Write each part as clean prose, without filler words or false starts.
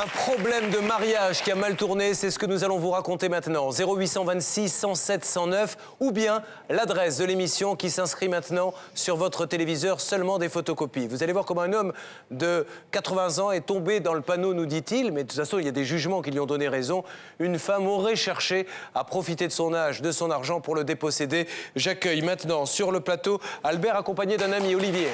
Un problème de mariage qui a mal tourné, c'est ce que nous allons vous raconter maintenant. 0826 107 109 ou bien l'adresse de l'émission qui s'inscrit maintenant sur votre téléviseur, seulement des photocopies. Vous allez voir comment un homme de 80 ans est tombé dans le panneau, nous dit-il, mais de toute façon, il y a des jugements qui lui ont donné raison. Une femme aurait cherché à profiter de son âge, de son argent pour le déposséder. J'accueille maintenant sur le plateau Albert accompagné d'un ami, Olivier.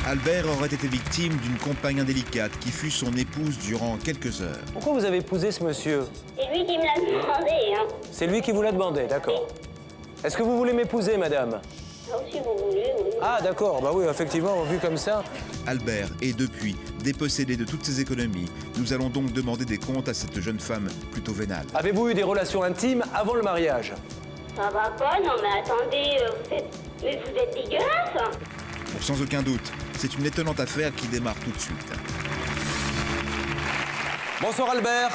Albert aurait été victime d'une compagne indélicate qui fut son épouse durant quelques heures. Pourquoi vous avez épousé ce monsieur? C'est lui qui me l'a demandé, hein. C'est lui qui vous l'a demandé, d'accord. Est-ce que vous voulez m'épouser, madame? Si vous voulez, oui. Ah, d'accord, bah oui, effectivement, vu comme ça. Albert est depuis dépossédé de toutes ses économies. Nous allons donc demander des comptes à cette jeune femme plutôt vénale. Avez-vous eu des relations intimes avant le mariage? Ça va pas, non mais attendez, vous êtes dégueulasse. Sans aucun doute, c'est une étonnante affaire qui démarre tout de suite. Bonsoir Albert.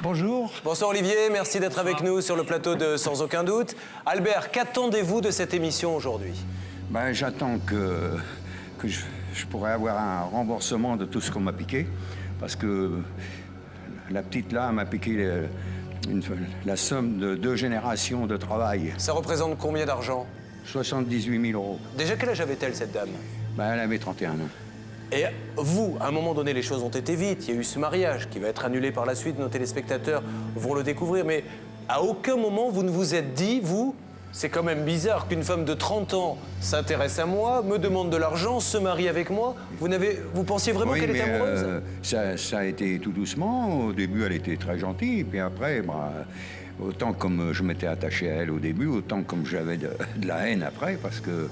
Bonjour. Bonsoir Olivier, merci d'être avec nous sur le plateau de Sans aucun doute. Albert, qu'attendez-vous de cette émission aujourd'hui? J'attends que je pourrais avoir un remboursement de tout ce qu'on m'a piqué, parce que la petite là m'a piqué la somme de 2 générations de travail. Ça représente combien d'argent? 78 000 euros. Déjà, quel âge avait-elle, cette dame? Elle avait 31 ans. Et vous, à un moment donné, les choses ont été vite. Il y a eu ce mariage qui va être annulé par la suite. Nos téléspectateurs vont le découvrir. Mais à aucun moment, vous ne vous êtes dit, vous, c'est quand même bizarre qu'une femme de 30 ans s'intéresse à moi, me demande de l'argent, se marie avec moi. Vous pensiez vraiment qu'elle était amoureuse? Ça a été tout doucement. Au début, elle était très gentille. Puis après, autant comme je m'étais attaché à elle au début, autant comme j'avais de la haine après, parce que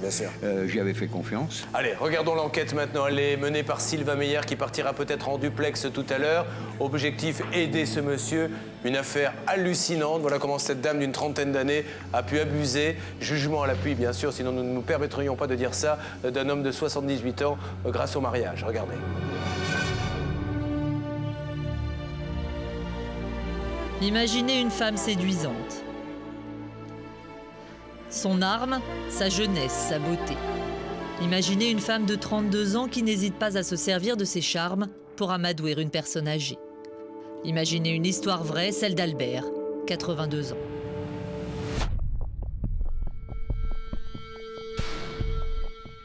j'y avais fait confiance. Allez, regardons l'enquête maintenant. Elle est menée par Sylvain Meyer qui partira peut-être en duplex tout à l'heure. Objectif, aider ce monsieur. Une affaire hallucinante. Voilà comment cette dame d'une trentaine d'années a pu abuser. Jugement à l'appui, bien sûr, sinon nous ne nous permettrions pas de dire ça, d'un homme de 78 ans grâce au mariage. Regardez. Imaginez une femme séduisante. Son arme, sa jeunesse, sa beauté. Imaginez une femme de 32 ans qui n'hésite pas à se servir de ses charmes pour amadouer une personne âgée. Imaginez une histoire vraie, celle d'Albert, 82 ans.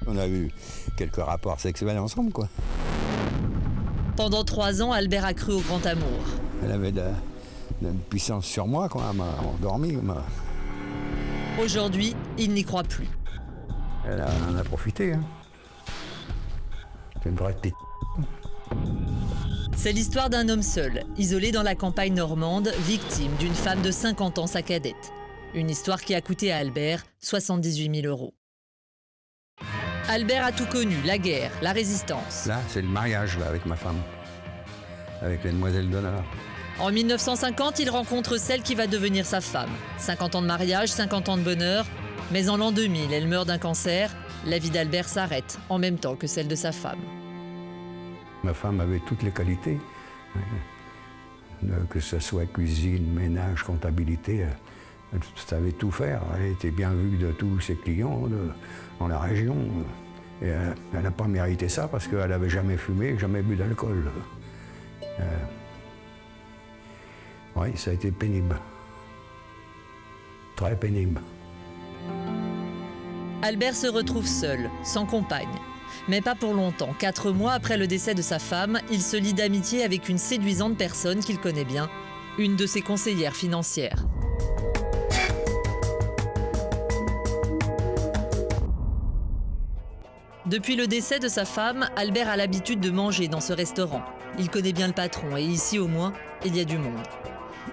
On a eu quelques rapports sexuels ensemble, quoi. Pendant 3 ans, Albert a cru au grand amour. Elle avait une puissance sur moi, quoi. Elle m'a endormi. Aujourd'hui, il n'y croit plus. Elle en a profité, hein. C'est une vraie petite. C'est l'histoire d'un homme seul, isolé dans la campagne normande, victime d'une femme de 50 ans, sa cadette. Une histoire qui a coûté à Albert 78 000 euros. Albert a tout connu, la guerre, la résistance. Là, c'est le mariage, là, avec ma femme. Avec les demoiselles d'honneur. En 1950, il rencontre celle qui va devenir sa femme. 50 ans de mariage, 50 ans de bonheur. Mais en l'an 2000, elle meurt d'un cancer. La vie d'Albert s'arrête, en même temps que celle de sa femme. Ma femme avait toutes les qualités. Que ce soit cuisine, ménage, comptabilité. Elle savait tout faire. Elle était bien vue de tous ses clients dans la région. Et elle n'a pas mérité ça parce qu'elle n'avait jamais fumé, jamais bu d'alcool. Oui, ça a été pénible. Très pénible. Albert se retrouve seul, sans compagne. Mais pas pour longtemps. 4 mois après le décès de sa femme, il se lie d'amitié avec une séduisante personne qu'il connaît bien, une de ses conseillères financières. Depuis le décès de sa femme, Albert a l'habitude de manger dans ce restaurant. Il connaît bien le patron et ici au moins, il y a du monde.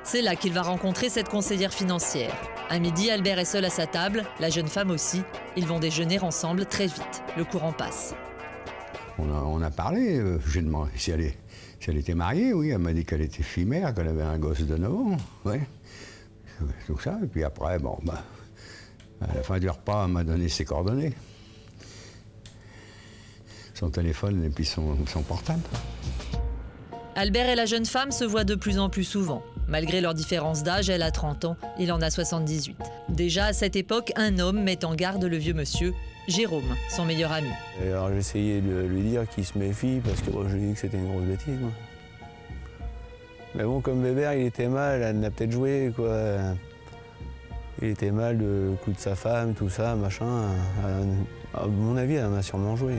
C'est là qu'il va rencontrer cette conseillère financière. À midi, Albert est seul à sa table, la jeune femme aussi. Ils vont déjeuner ensemble très vite. Le courant passe. On a parlé, j'ai demandé si elle était mariée, oui. Elle m'a dit qu'elle était fille-mère, qu'elle avait un gosse de 9 ans. Oui. Tout ça. Et puis après, à la fin du repas, elle m'a donné ses coordonnées. Son téléphone et puis son portable. Albert et la jeune femme se voient de plus en plus souvent. Malgré leur différence d'âge, elle a 30 ans, il en a 78. Déjà à cette époque, un homme met en garde le vieux monsieur, Jérôme, son meilleur ami. Et alors j'ai essayé de lui dire qu'il se méfie parce que moi, je lui ai dit que c'était une grosse bêtise. Moi. Mais bon, comme Bébert, il était mal, elle en a peut-être joué, quoi. Il était mal de coup de sa femme, tout ça, machin. À mon avis, elle en a sûrement joué.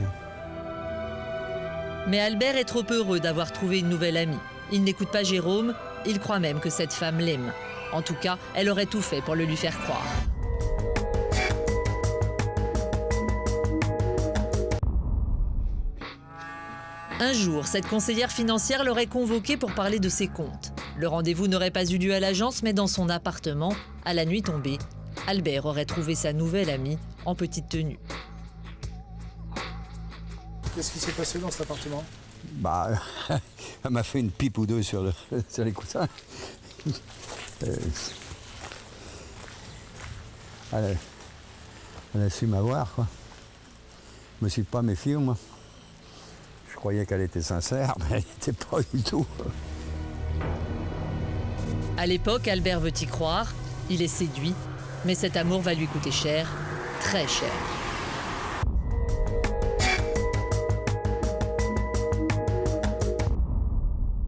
Mais Albert est trop heureux d'avoir trouvé une nouvelle amie. Il n'écoute pas Jérôme, il croit même que cette femme l'aime. En tout cas, elle aurait tout fait pour le lui faire croire. Un jour, cette conseillère financière l'aurait convoqué pour parler de ses comptes. Le rendez-vous n'aurait pas eu lieu à l'agence, mais dans son appartement, à la nuit tombée, Albert aurait trouvé sa nouvelle amie en petite tenue. Qu'est-ce qui s'est passé dans cet appartement? Bah, elle m'a fait une pipe ou deux sur les coussins. Elle a su m'avoir, quoi. Je me suis pas méfié, moi. Je croyais qu'elle était sincère, mais elle n'était pas du tout. À l'époque, Albert veut y croire, il est séduit, mais cet amour va lui coûter cher, très cher.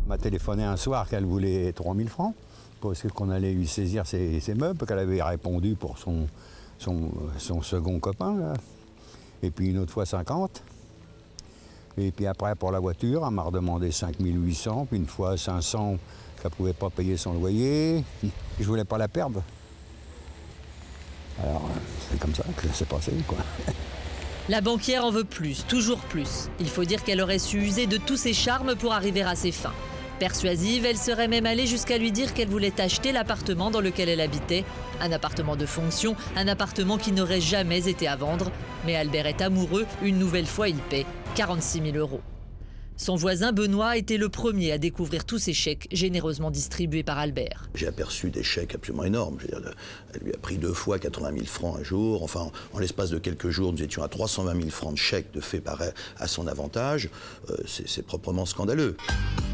Elle m'a téléphoné un soir qu'elle voulait 3000 francs, parce qu'on allait lui saisir ses meubles, qu'elle avait répondu pour son second copain, là. Et puis une autre fois 50. Et puis après, pour la voiture, elle m'a redemandé 5800, puis une fois 500, qu'elle ne pouvait pas payer son loyer. Je ne voulais pas la perdre. Alors, c'est comme ça que ça s'est passé, quoi. La banquière en veut plus, toujours plus. Il faut dire qu'elle aurait su user de tous ses charmes pour arriver à ses fins. Persuasive, elle serait même allée jusqu'à lui dire qu'elle voulait acheter l'appartement dans lequel elle habitait. Un appartement de fonction, un appartement qui n'aurait jamais été à vendre. Mais Albert est amoureux, une nouvelle fois il paie 46 000 €. Son voisin Benoît était le premier à découvrir tous ces chèques généreusement distribués par Albert. J'ai aperçu des chèques absolument énormes. Je veux dire, elle lui a pris 2 fois 80 000 francs un jour. Enfin, en l'espace de quelques jours, nous étions à 320 000 francs de chèques de fait à son avantage. C'est proprement scandaleux.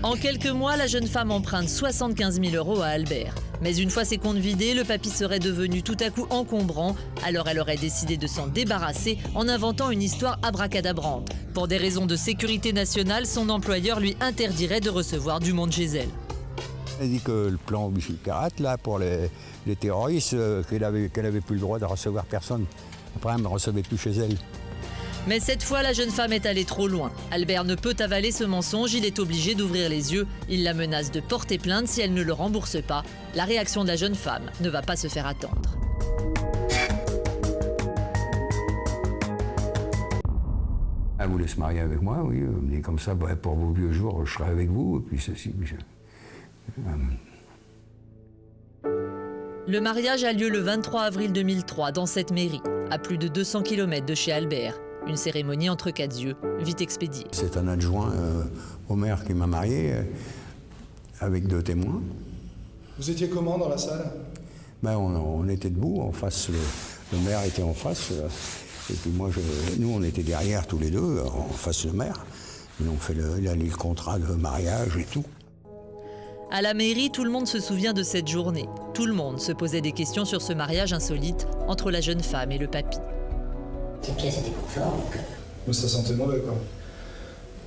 En quelques mois, la jeune femme emprunte 75 000 € à Albert. Mais une fois ses comptes vidés, le papy serait devenu tout à coup encombrant. Alors elle aurait décidé de s'en débarrasser en inventant une histoire abracadabrante. Pour des raisons de sécurité nationale, son employeur lui interdirait de recevoir du monde chez elle. Elle dit que le plan Vigipirate, là, pour les terroristes, qu'elle avait plus le droit de recevoir personne. Après, elle ne me recevait plus chez elle. Mais cette fois, la jeune femme est allée trop loin. Albert ne peut avaler ce mensonge, il est obligé d'ouvrir les yeux. Il la menace de porter plainte si elle ne le rembourse pas. La réaction de la jeune femme ne va pas se faire attendre. Elle voulait se marier avec moi, oui. Elle me dit comme ça, bah, pour vos vieux jours, je serai avec vous. Et puis ceci, puis Le mariage a lieu le 23 avril 2003 dans cette mairie, à plus de 200 km de chez Albert. Une cérémonie entre quatre yeux, vite expédiée. C'est un adjoint au maire qui m'a marié, avec 2 témoins. Vous étiez comment dans la salle? Ben, on était debout, en face, le maire était en face. Et puis moi, nous, on était derrière tous les deux, en face le maire. Il a lu le contrat de mariage et tout. À la mairie, tout le monde se souvient de cette journée. Tout le monde se posait des questions sur ce mariage insolite entre la jeune femme et le papy. Cette pièce était conforme, donc... Mais ça sentait mauvais, quoi.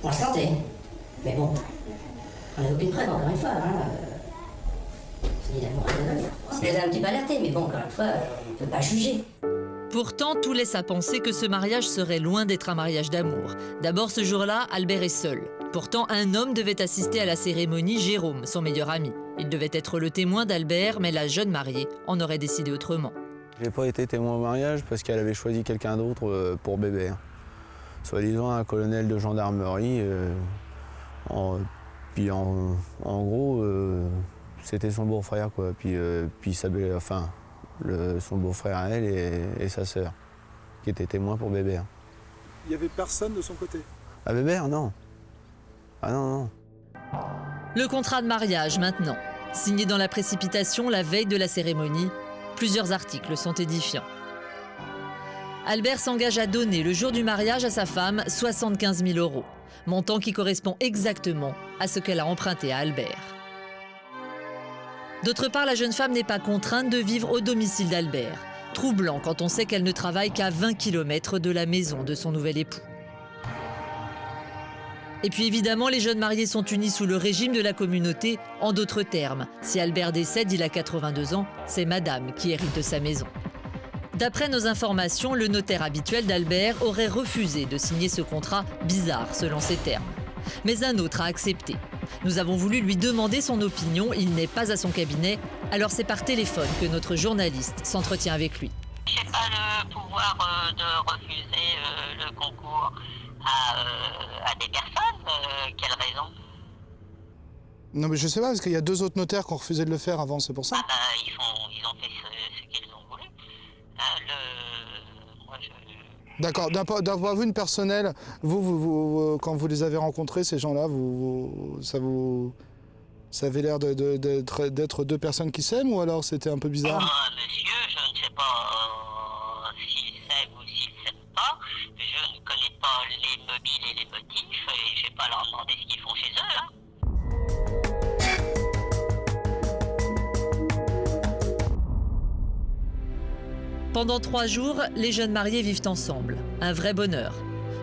On le sentait. Mais bon, on n'avait aucune preuve, encore une fois. C'est l'amour de l'œuvre. On les a un petit peu alertés, mais bon, encore une fois, on ne peut pas juger. Pourtant, tout laisse à penser que ce mariage serait loin d'être un mariage d'amour. D'abord, ce jour-là, Albert est seul. Pourtant, un homme devait assister à la cérémonie, Jérôme, son meilleur ami. Il devait être le témoin d'Albert, mais la jeune mariée en aurait décidé autrement. J'ai pas été témoin au mariage parce qu'elle avait choisi quelqu'un d'autre pour bébé. Soi-disant un colonel de gendarmerie. Puis en gros, c'était son beau-frère, quoi. Puis son beau-frère à elle et sa sœur, qui étaient témoins pour Bébert. Il n'y avait personne de son côté? À Bébert, non. Ah non. Le contrat de mariage, maintenant. Signé dans la précipitation la veille de la cérémonie, plusieurs articles sont édifiants. Albert s'engage à donner le jour du mariage à sa femme 75 000 €, montant qui correspond exactement à ce qu'elle a emprunté à Albert. D'autre part, la jeune femme n'est pas contrainte de vivre au domicile d'Albert. Troublant quand on sait qu'elle ne travaille qu'à 20 km de la maison de son nouvel époux. Et puis évidemment, les jeunes mariés sont unis sous le régime de la communauté. En d'autres termes, si Albert décède, il a 82 ans, c'est madame qui hérite de sa maison. D'après nos informations, le notaire habituel d'Albert aurait refusé de signer ce contrat bizarre selon ses termes. Mais un autre a accepté. Nous avons voulu lui demander son opinion, il n'est pas à son cabinet, alors c'est par téléphone que notre journaliste s'entretient avec lui. Je n'ai pas le pouvoir de refuser le concours à des personnes. Quelle raison? Non, mais je sais pas, parce qu'il y a 2 autres notaires qui ont refusé de le faire avant, c'est pour ça. Ils ont fait ce qu'ils ont voulu. D'accord, d'un point de vue personnel, vous, quand vous les avez rencontrés, ces gens-là, ça avait l'air d'être 2 personnes qui s'aiment, ou alors c'était un peu bizarre? Monsieur, je ne sais pas s'ils s'aiment ou s'ils ne s'aiment pas. Je ne connais pas les mobiles et les motifs, et je ne vais pas leur demander ce qu'ils font chez eux, là. Pendant 3 jours, les jeunes mariés vivent ensemble. Un vrai bonheur.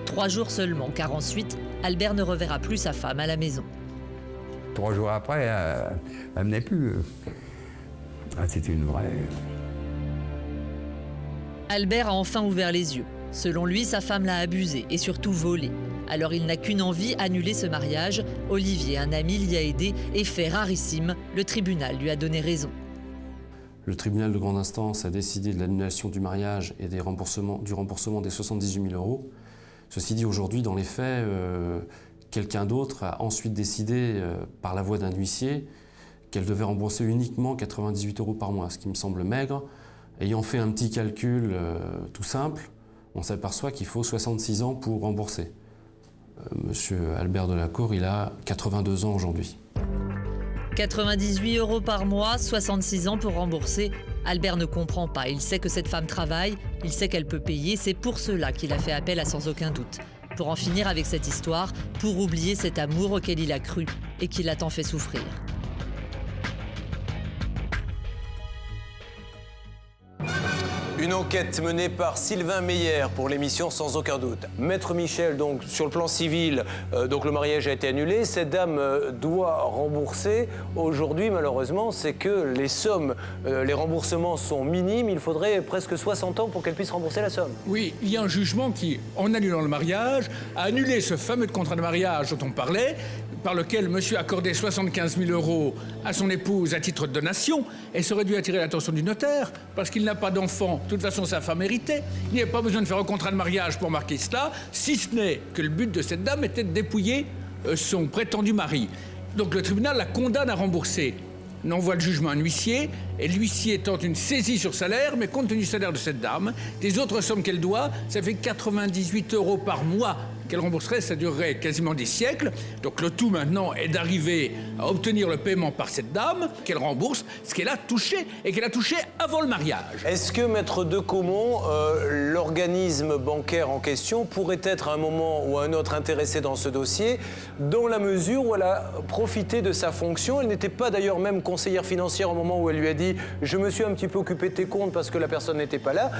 3 jours seulement, car ensuite, Albert ne reverra plus sa femme à la maison. 3 jours après, elle venait plus. C'était une vraie... Albert a enfin ouvert les yeux. Selon lui, sa femme l'a abusé et surtout volé. Alors il n'a qu'une envie, annuler ce mariage. Olivier, un ami, l'y a aidé et fait rarissime, le tribunal lui a donné raison. Le tribunal de grande instance a décidé de l'annulation du mariage et du remboursement des 78 000 euros. Ceci dit, aujourd'hui, dans les faits, quelqu'un d'autre a ensuite décidé, par la voix d'un huissier, qu'elle devait rembourser uniquement 98 euros par mois, ce qui me semble maigre. Ayant fait un petit calcul tout simple, on s'aperçoit qu'il faut 66 ans pour rembourser. Monsieur Albert Delacour, il a 82 ans aujourd'hui. 98 euros par mois, 66 ans pour rembourser. Albert ne comprend pas. Il sait que cette femme travaille, il sait qu'elle peut payer. C'est pour cela qu'il a fait appel à Sans Aucun Doute. Pour en finir avec cette histoire, pour oublier cet amour auquel il a cru et qui l'a tant fait souffrir. Une enquête menée par Sylvain Meyer pour l'émission Sans Aucun Doute. Maître Michel, donc sur le plan civil, donc le mariage a été annulé. Cette dame doit rembourser. Aujourd'hui, malheureusement, c'est que les sommes, les remboursements sont minimes. Il faudrait presque 60 ans pour qu'elle puisse rembourser la somme. Oui, il y a un jugement qui, en annulant le mariage, a annulé ce fameux contrat de mariage dont on parlait, par lequel monsieur accordait 75 000 euros à son épouse à titre de donation, et ça aurait dû attirer l'attention du notaire, parce qu'il n'a pas d'enfant. De toute façon, sa femme héritait. Il n'y avait pas besoin de faire un contrat de mariage pour marquer cela, si ce n'est que le but de cette dame était de dépouiller son prétendu mari. Donc le tribunal la condamne à rembourser. On envoie le jugement à un huissier, et l'huissier tente une saisie sur salaire, mais compte tenu du salaire de cette dame, des autres sommes qu'elle doit, ça fait 98 euros par mois qu'elle rembourserait, ça durerait quasiment des siècles. Donc le tout maintenant est d'arriver à obtenir le paiement par cette dame, qu'elle rembourse ce qu'elle a touché, et qu'elle a touché avant le mariage. Est-ce que, Maître de Caumont, l'organisme bancaire en question pourrait être à un moment ou à un autre intéressé dans ce dossier, dans la mesure où elle a profité de sa fonction? Elle n'était pas d'ailleurs même conseillère financière au moment où elle lui a dit « je me suis un petit peu occupé de tes comptes parce que la personne n'était pas là ».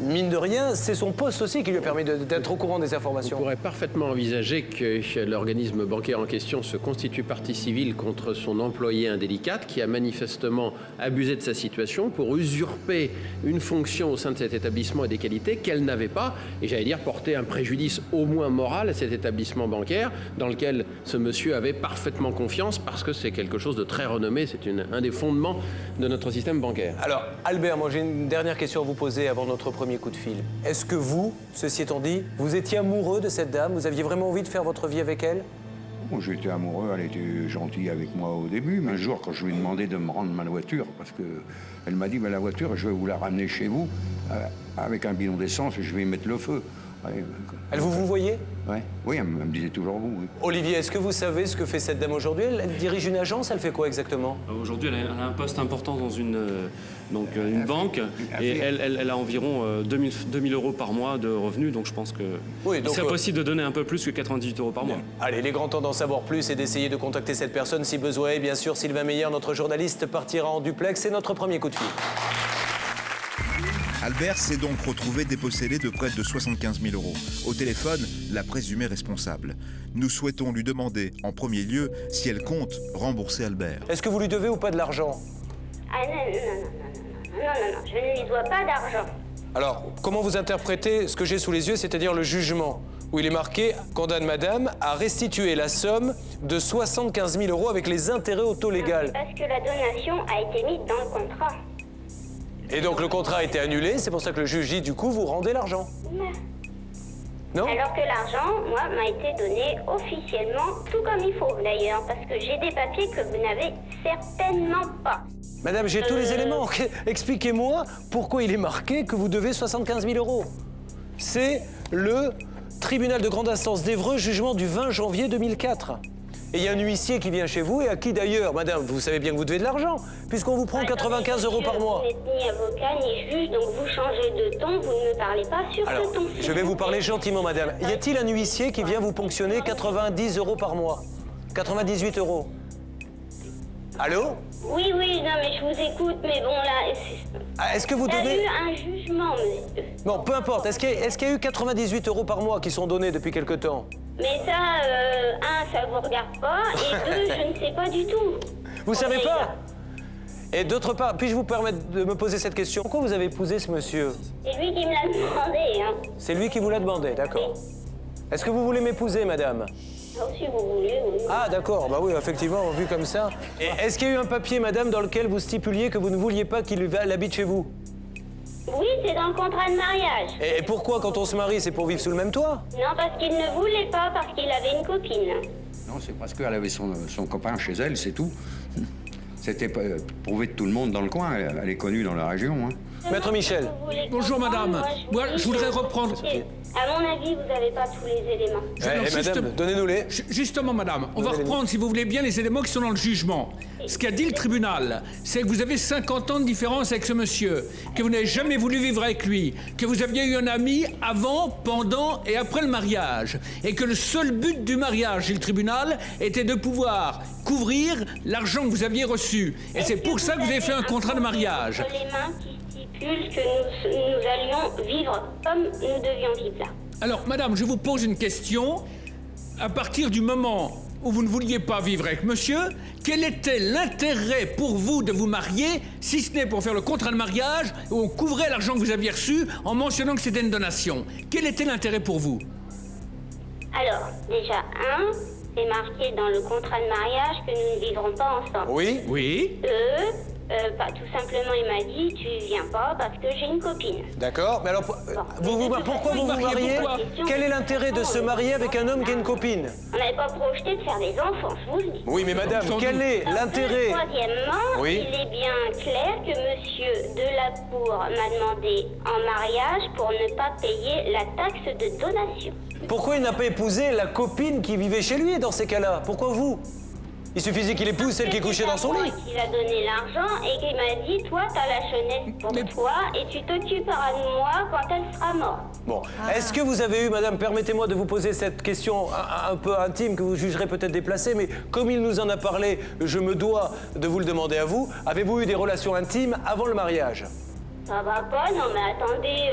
Mine de rien, c'est son poste aussi qui lui a permis d'être au courant des informations. On pourrait parfaitement envisager que l'organisme bancaire en question se constitue partie civile contre son employé indélicate qui a manifestement abusé de sa situation pour usurper une fonction au sein de cet établissement et des qualités qu'elle n'avait pas, et j'allais dire porter un préjudice au moins moral à cet établissement bancaire dans lequel ce monsieur avait parfaitement confiance parce que c'est quelque chose de très renommé, c'est un des fondements de notre système bancaire. Alors, Albert, moi j'ai une dernière question à vous poser avant notre premier coup de fil. Est-ce que vous, ceci étant dit, vous étiez amoureux de cette dame? Vous aviez vraiment envie de faire votre vie avec elle? Bon, j'étais amoureux, elle était gentille avec moi au début, mais un jour, quand je lui ai demandé de me rendre ma voiture, parce qu'elle m'a dit, la voiture, je vais vous la ramener chez vous, avec un bidon d'essence, je vais y mettre le feu. Elle vous voyez? Ouais. Oui, elle me disait toujours vous. Oui. Olivier, est-ce que vous savez ce que fait cette dame aujourd'hui? Elle dirige une agence, elle fait quoi exactement? Aujourd'hui, elle a un poste important dans une banque et elle a environ 2 000 euros par mois de revenus, donc je pense que c'est possible de donner un peu plus que 98 euros par mois. Allez, il est grand temps d'en savoir plus et d'essayer de contacter cette personne si besoin. Et bien sûr, Sylvain Meyer, notre journaliste, partira en duplex. C'est notre premier coup de fil. Albert Albert s'est donc retrouvé dépossédé de près de 75 000 euros. Au téléphone, la présumée responsable. Nous souhaitons lui demander, en premier lieu, si elle compte rembourser Albert. Est-ce que vous lui devez ou pas de l'argent? Ah non, je ne lui dois pas d'argent. Alors, comment vous interprétez ce que j'ai sous les yeux, c'est-à-dire le jugement, où il est marqué « Condamne madame à restituer la somme de 75 000 euros avec les intérêts au taux légal ». Parce que la donation a été mise dans le contrat. Et donc le contrat a été annulé, c'est pour ça que le juge dit du coup vous rendez l'argent. Non. Alors que l'argent, moi, m'a été donné officiellement, tout comme il faut d'ailleurs, parce que j'ai des papiers que vous n'avez certainement pas. Madame, j'ai tous les éléments. Expliquez-moi pourquoi il est marqué que vous devez 75 000 euros. C'est le tribunal de grande instance d'Évreux, jugement du 20 janvier 2004. Et il y a un huissier qui vient chez vous et à qui d'ailleurs, madame, vous savez bien que vous devez de l'argent, puisqu'on vous prend 95 euros par mois. Vous n'êtes ni avocat ni juge, donc vous changez de ton, vous ne me parlez pas sur Alors, ce ton. je vais vous parler gentiment, madame. Y a-t-il un huissier qui vient vous ponctionner 90 euros par mois? 98 euros. Allô? Oui, non, mais je vous écoute, mais bon, là... Est-ce que vous Il y a donnez... eu un jugement, monsieur. Bon, peu importe. Est-ce qu'il y a eu 98 euros par mois qui sont donnés depuis quelque temps? Mais ça, ça vous regarde pas, et deux, je ne sais pas du tout. Vous savez pas? Et d'autre part, puis-je vous permettre de me poser cette question? Pourquoi vous avez épousé ce monsieur? C'est lui qui me l'a demandé, hein. C'est lui qui vous l'a demandé, d'accord. Est-ce que vous voulez m'épouser, madame? Si vous voulez, oui. Ah, d'accord, bah oui, effectivement, vu comme ça. Et est-ce qu'il y a eu un papier, madame, dans lequel vous stipuliez que vous ne vouliez pas qu'il habite chez vous? Oui, c'est dans le contrat de mariage. Et pourquoi, quand on se marie, c'est pour vivre sous le même toit? Non, parce qu'il ne voulait pas, parce qu'il avait une copine. Non, c'est parce qu'elle avait son copain chez elle, c'est tout. C'était prouvé de tout le monde dans le coin, elle est connue dans la région. Hein. Maître Michel. Bonjour madame. Moi, je voudrais reprendre... À mon avis, vous n'avez pas tous les éléments. Madame, donnez-nous-les. Justement, madame, on va reprendre, si vous voulez bien, les éléments qui sont dans le jugement. Ce qu'a dit le tribunal, c'est que vous avez 50 ans de différence avec ce monsieur, que vous n'avez jamais voulu vivre avec lui, que vous aviez eu un ami avant, pendant et après le mariage, et que le seul but du mariage, dit le tribunal, était de pouvoir couvrir l'argent que vous aviez reçu. Et c'est pour ça que vous avez fait un contrat de mariage. Les mains qui stipulent que nous allions vivre comme nous devions vivre là. Alors, madame, je vous pose une question. À partir du moment où vous ne vouliez pas vivre avec monsieur, quel était l'intérêt pour vous de vous marier, si ce n'est pour faire le contrat de mariage où on couvrait l'argent que vous aviez reçu en mentionnant que c'était une donation? Quel était l'intérêt pour vous? Alors, déjà, c'est marqué dans le contrat de mariage que nous ne vivrons pas ensemble. Oui. Oui. Tout simplement, il m'a dit, tu viens pas parce que j'ai une copine. D'accord, mais alors, pourquoi vous vous mariez? Quel est l'intérêt de se marier avec un homme qui a une copine? On n'avait pas projeté de faire des enfants, je vous le dis. Oui, mais madame, quel est l'intérêt? Troisièmement, oui. Il est bien clair que monsieur Delacour m'a demandé en mariage pour ne pas payer la taxe de donation. Pourquoi il n'a pas épousé la copine qui vivait chez lui dans ces cas-là? Pourquoi vous? Il suffisait qu'il épouse celle qui couchait dans son lit. Il a donné l'argent et il m'a dit, toi, t'as la jeunesse pour toi et tu t'occuperas de moi quand elle sera morte. Bon, est-ce que vous avez eu, madame, permettez-moi de vous poser cette question un peu intime que vous jugerez peut-être déplacée, mais comme il nous en a parlé, je me dois de vous le demander à vous. Avez-vous eu des relations intimes avant le mariage? Ça va pas, non mais attendez,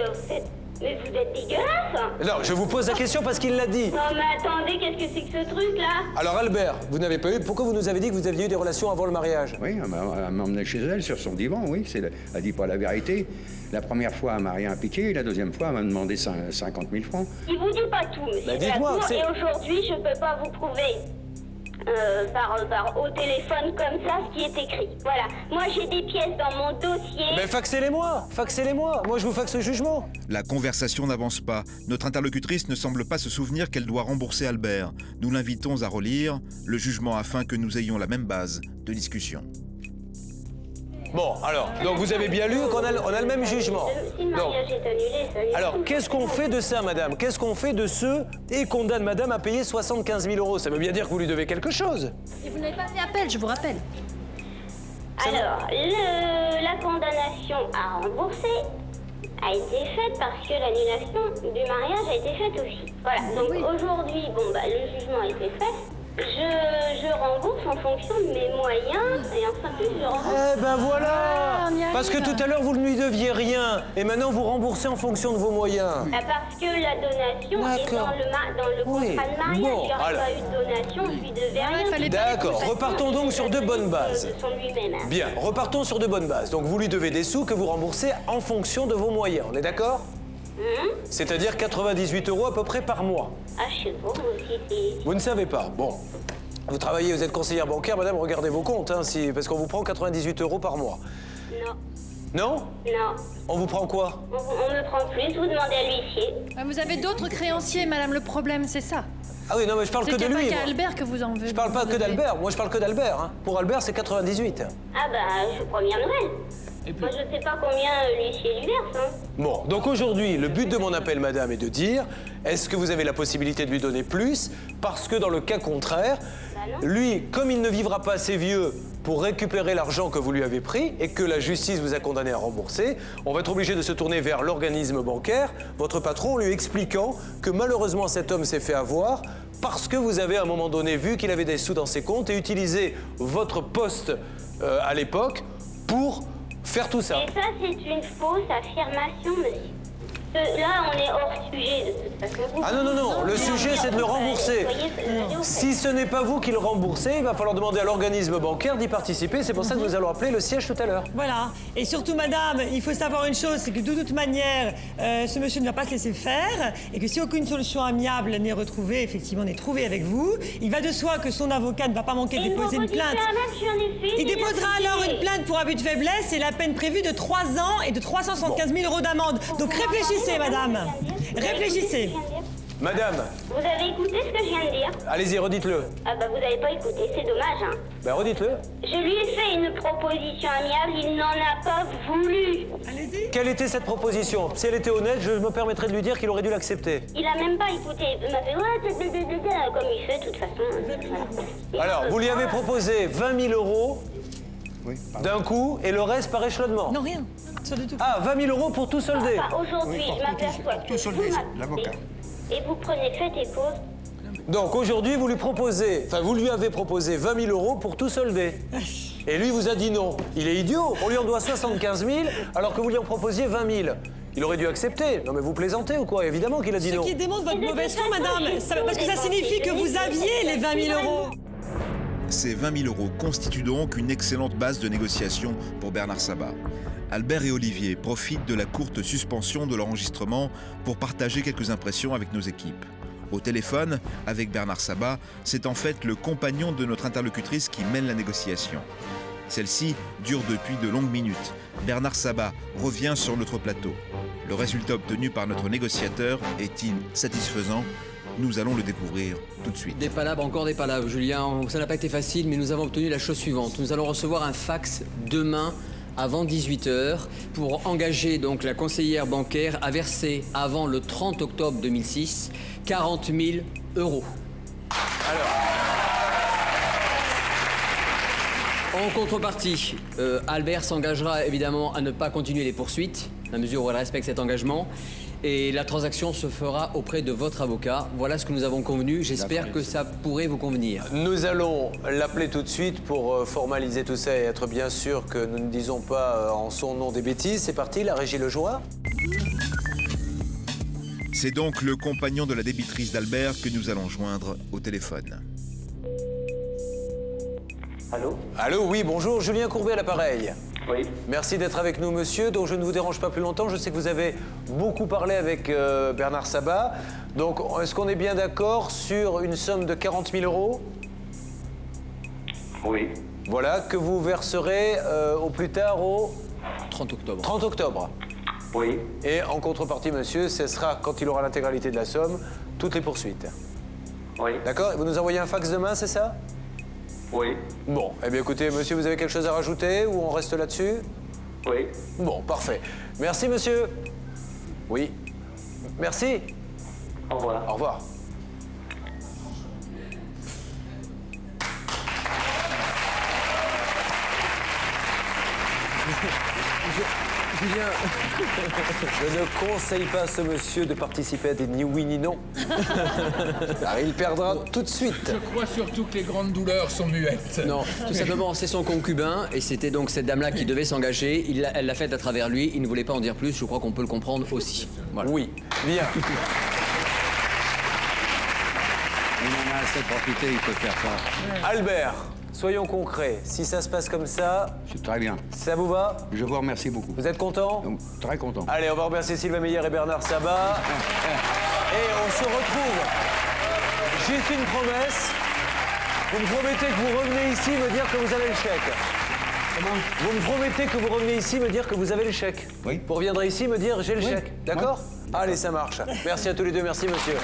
mais vous êtes dégueulasse. Non, je vous pose la question parce qu'il l'a dit. Non mais attendez, qu'est-ce que c'est que ce truc-là? Alors Albert, vous n'avez pas eu... Pourquoi vous nous avez dit que vous aviez eu des relations avant le mariage? Oui, elle m'a emmené chez elle sur son divan, oui. Elle dit pas la vérité. La première fois, elle m'a rien piqué. La deuxième fois, elle m'a demandé 50 000 francs. Il vous dit pas tout, monsieur Delacour, et aujourd'hui, je peux pas vous prouver au téléphone comme ça ce qui est écrit. Voilà. Moi, j'ai des pièces dans mon dossier. Mais faxez-les-moi. Moi, je vous faxe le jugement. La conversation n'avance pas. Notre interlocutrice ne semble pas se souvenir qu'elle doit rembourser Albert. Nous l'invitons à relire le jugement afin que nous ayons la même base de discussion. Bon, alors, donc vous avez bien lu qu'on a le même jugement. Si le mariage est annulé, ça annule. Alors, qu'est-ce qu'on fait de ça, madame? Qu'est-ce qu'on fait de ceux et condamne madame à payer 75 000 euros? Ça veut bien dire que vous lui devez quelque chose. Et vous n'avez pas fait appel, je vous rappelle. Alors, la condamnation à rembourser a été faite parce que l'annulation du mariage a été faite aussi. Voilà, donc aujourd'hui, le jugement a été fait. Je rembourse en fonction de mes moyens et enfin plus je rembourse. Eh ben voilà. Ah, on y arrive. Parce que tout à l'heure, vous ne lui deviez rien. Et maintenant, vous remboursez en fonction de vos moyens. Parce que la donation est dans le Oui. contrat de mariage. Bon, Il n'y aurait alors. pas eu de donation, je lui devais rien. D'accord, repartons donc sur de bonnes bases. De son lui-même. Hein. Bien, repartons sur de bonnes bases. Donc vous lui devez des sous que vous remboursez en fonction de vos moyens, on est d'accord? C'est-à-dire 98 € à peu près par mois. Ah, je sais pas, moi aussi, c'est... Vous ne savez pas. Bon. Vous travaillez, vous êtes conseillère bancaire, madame, regardez vos comptes, hein, parce qu'on vous prend 98 € par mois. Non. Non? Non. On vous prend quoi? On me prend plus, vous demandez à l'huissier. Vous avez d'autres créanciers, madame, le problème, c'est ça. Ah oui, non, mais je parle que de C'est lui. pas qu'à moi. Albert que vous en veux. Je parle pas que d'Albert, moi je parle que d'Albert. Hein. Pour Albert, c'est 98. Ah bah, je première nouvelle. Moi, je sais pas combien l'huissier lui verse, hein. Bon, donc aujourd'hui, le but de mon appel, madame, est de dire, est-ce que vous avez la possibilité de lui donner plus? Parce que dans le cas contraire, lui, comme il ne vivra pas assez vieux pour récupérer l'argent que vous lui avez pris et que la justice vous a condamné à rembourser, on va être obligé de se tourner vers l'organisme bancaire, votre patron, en lui expliquant que malheureusement cet homme s'est fait avoir parce que vous avez à un moment donné vu qu'il avait des sous dans ses comptes et utilisé votre poste à l'époque pour faire tout ça. Et ça, c'est une fausse affirmation, monsieur. Là, on est hors sujet, de toute façon. Ah non, non, non, le sujet c'est de le rembourser. Si ce n'est pas vous qui le remboursez, il va falloir demander à l'organisme bancaire d'y participer. C'est pour ça que nous allons appeler le siège tout à l'heure. Voilà. Et surtout, madame, il faut savoir une chose, c'est que de toute manière, ce monsieur ne va pas se laisser faire et que si aucune solution amiable n'est retrouvée, effectivement, n'est trouvée avec vous, il va de soi que son avocat ne va pas manquer de déposer une plainte. Il déposera alors une plainte pour abus de faiblesse et la peine prévue de 3 ans et de 375 000 € d'amende. Donc réfléchissez, madame. Réfléchissez. Madame, Vous avez écouté ce que je viens de dire? allez-y, redites-le. Ah bah, vous n'avez pas écouté, c'est dommage, hein. Ben, redites-le. Je lui ai fait une proposition amiable, il n'en a pas voulu. Allez-y. Quelle était cette proposition? Si elle était honnête, je me permettrais de lui dire qu'il aurait dû l'accepter. Il a même pas écouté, il m'a fait ouais, comme il fait de toute façon. Voilà. Alors, vous lui avez proposé 20 000 € d'un coup et le reste par échelonnement. Non, rien. Ça du tout. Ah, 20 000 € pour tout solder. Enfin, aujourd'hui, je m'aperçois que vous m'appelez et vous prenez fait et cause. Donc aujourd'hui, vous lui proposez, enfin vous lui avez proposé 20 000 € pour tout solder. Et lui vous a dit non. Il est idiot, on lui en doit 75 000 alors que vous lui en proposiez 20 000. Il aurait dû accepter. Non mais vous plaisantez ou quoi? Évidemment qu'il a dit non. Ce qui démontre votre mauvaise foi, madame. Parce que ça signifie que vous aviez les 20 000 €. Ces 20 000 € constituent donc une excellente base de négociation pour Bernard Sabat. Albert et Olivier profitent de la courte suspension de l'enregistrement pour partager quelques impressions avec nos équipes. Au téléphone, avec Bernard Sabat, c'est en fait le compagnon de notre interlocutrice qui mène la négociation. Celle-ci dure depuis de longues minutes. Bernard Sabat revient sur notre plateau. Le résultat obtenu par notre négociateur est-il satisfaisant? Nous allons le découvrir tout de suite. Des palabres, encore des palabres, Julien. Ça n'a pas été facile, mais nous avons obtenu la chose suivante. Nous allons recevoir un fax demain avant 18 h pour engager donc la conseillère bancaire à verser avant le 30 octobre 2006 40 000 €. En contrepartie, Albert s'engagera évidemment à ne pas continuer les poursuites, à la mesure où elle respecte cet engagement. Et la transaction se fera auprès de votre avocat. Voilà ce que nous avons convenu. J'espère que ça pourrait vous convenir. Nous allons l'appeler tout de suite pour formaliser tout ça et être bien sûr que nous ne disons pas en son nom des bêtises. C'est parti, la régie Lejoie. C'est donc le compagnon de la débitrice d'Albert que nous allons joindre au téléphone. Allô? Allô, oui, bonjour, Julien Courbet à l'appareil. Oui. Merci d'être avec nous, monsieur. Donc, je ne vous dérange pas plus longtemps. Je sais que vous avez beaucoup parlé avec Bernard Sabat. Donc, est-ce qu'on est bien d'accord sur une somme de 40 000 €? Oui. Voilà, que vous verserez au plus tard au 30 octobre. 30 octobre. Oui. Et en contrepartie, monsieur, ce sera, quand il aura l'intégralité de la somme, toutes les poursuites. Oui. D'accord? Vous nous envoyez un fax demain, c'est ça? Oui. Bon, eh bien écoutez, monsieur, vous avez quelque chose à rajouter ou on reste là-dessus? Oui. Bon, parfait. Merci, monsieur. Oui. Merci. Au revoir. Au revoir. Julien, je ne conseille pas à ce monsieur de participer à des ni oui ni non. Car il perdra tout de suite. Je crois surtout que les grandes douleurs sont muettes. Non, tout simplement, c'est son concubin et c'était donc cette dame-là qui devait s'engager. Elle l'a faite à travers lui. Il ne voulait pas en dire plus. Je crois qu'on peut le comprendre aussi. Voilà. Oui, bien. Il en a assez profité, il peut faire ça. Albert, soyons concrets. Si ça se passe comme ça... C'est très bien. Ça vous va? Je vous remercie beaucoup. Vous êtes content? Très content. Allez, on va remercier Sylvain Meyer et Bernard Sabat. Et on se retrouve. Juste une promesse. Vous me promettez que vous revenez ici me dire que vous avez le chèque. Comment? Vous me promettez que vous revenez ici me dire que vous avez le chèque. Oui. Vous reviendrez ici me dire j'ai le chèque. D'accord? Oui. Allez, ça marche. Merci à tous les deux. Merci, monsieur.